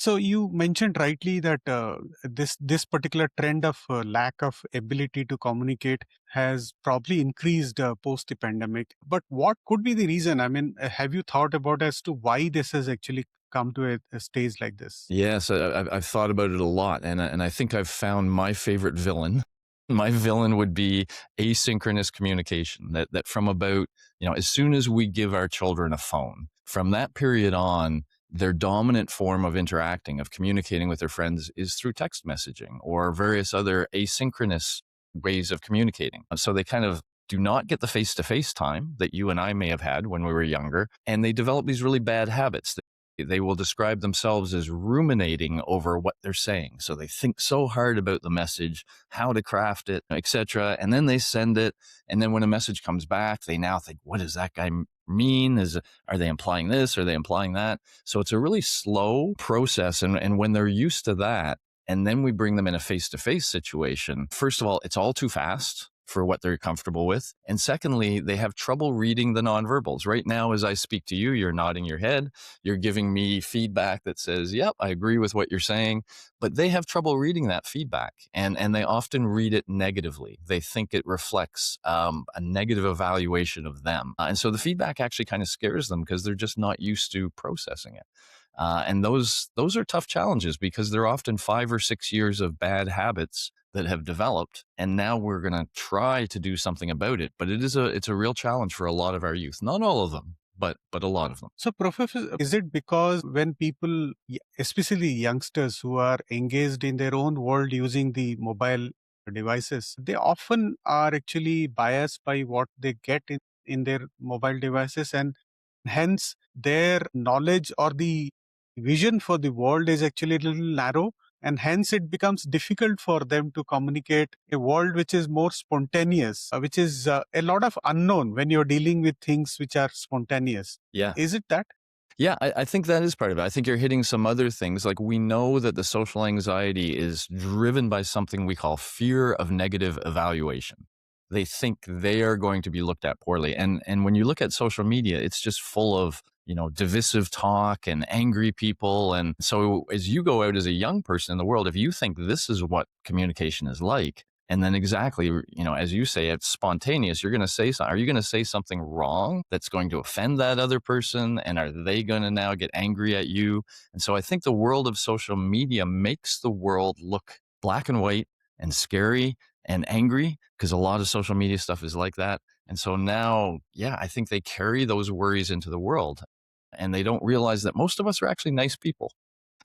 So you mentioned rightly that this particular trend of lack of ability to communicate has probably increased post the pandemic. But what could be the reason? I mean, have you thought about as to why this has actually come to a stage like this? Yes, I've thought about it a lot, and I think I've found my favorite villain. My villain would be asynchronous communication. That from about, as soon as we give our children a phone, from that period on, their dominant form of interacting, of communicating with their friends, is through text messaging or various other asynchronous ways of communicating. So they kind of do not get the face-to-face time that you and I may have had when we were younger, and they develop these really bad habits. They will describe themselves as ruminating over what they're saying. So they think so hard about the message, how to craft it, etc. And then they send it. And then when a message comes back, they now think, what does that guy mean? Are they implying this? Are they implying that? So it's a really slow process. And when they're used to that, and then we bring them in a face-to-face situation, first of all, it's all too fast for what they're comfortable with. And secondly, they have trouble reading the nonverbals. Right now, as I speak to you, you're nodding your head. You're giving me feedback that says, yep, I agree with what you're saying. But they have trouble reading that feedback. And they often read it negatively. They think it reflects a negative evaluation of them. And so the feedback actually kind of scares them because they're just not used to processing it. And those are tough challenges because they're often 5 or 6 years of bad habits that have developed, and now we're going to try to do something about it. But it's a real challenge for a lot of our youth. Not all of them, but a lot of them. So, Professor, is it because when people, especially youngsters who are engaged in their own world using the mobile devices, they often are actually biased by what they get in their mobile devices, and hence their knowledge or the vision for the world is actually a little narrow, and hence it becomes difficult for them to communicate a world which is more spontaneous, which is a lot of unknown when you're dealing with things which are spontaneous. Yeah. Is it that? Yeah, I think that is part of it. I think you're hitting some other things. Like, we know that the social anxiety is driven by something we call fear of negative evaluation. They think they are going to be looked at poorly. And when you look at social media, it's just full of, divisive talk and angry people. And so as you go out as a young person in the world, if you think this is what communication is like, and then exactly, as you say, it's spontaneous. You're going to say something. Are you going to say something wrong that's going to offend that other person? And are they going to now get angry at you? And so I think the world of social media makes the world look black and white and scary and angry, because a lot of social media stuff is like that. And so now, yeah, I think they carry those worries into the world, and they don't realize that most of us are actually nice people.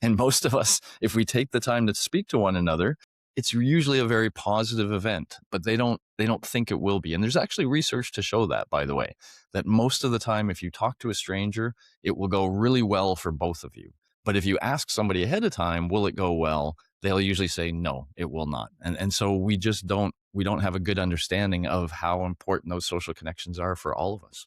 And most of us, if we take the time to speak to one another, it's usually a very positive event, but they don't think it will be. And there's actually research to show that, by the way, that most of the time, if you talk to a stranger, it will go really well for both of you. But if you ask somebody ahead of time, will it go well? They'll usually say, no, it will not. And so we just don't have a good understanding of how important those social connections are for all of us.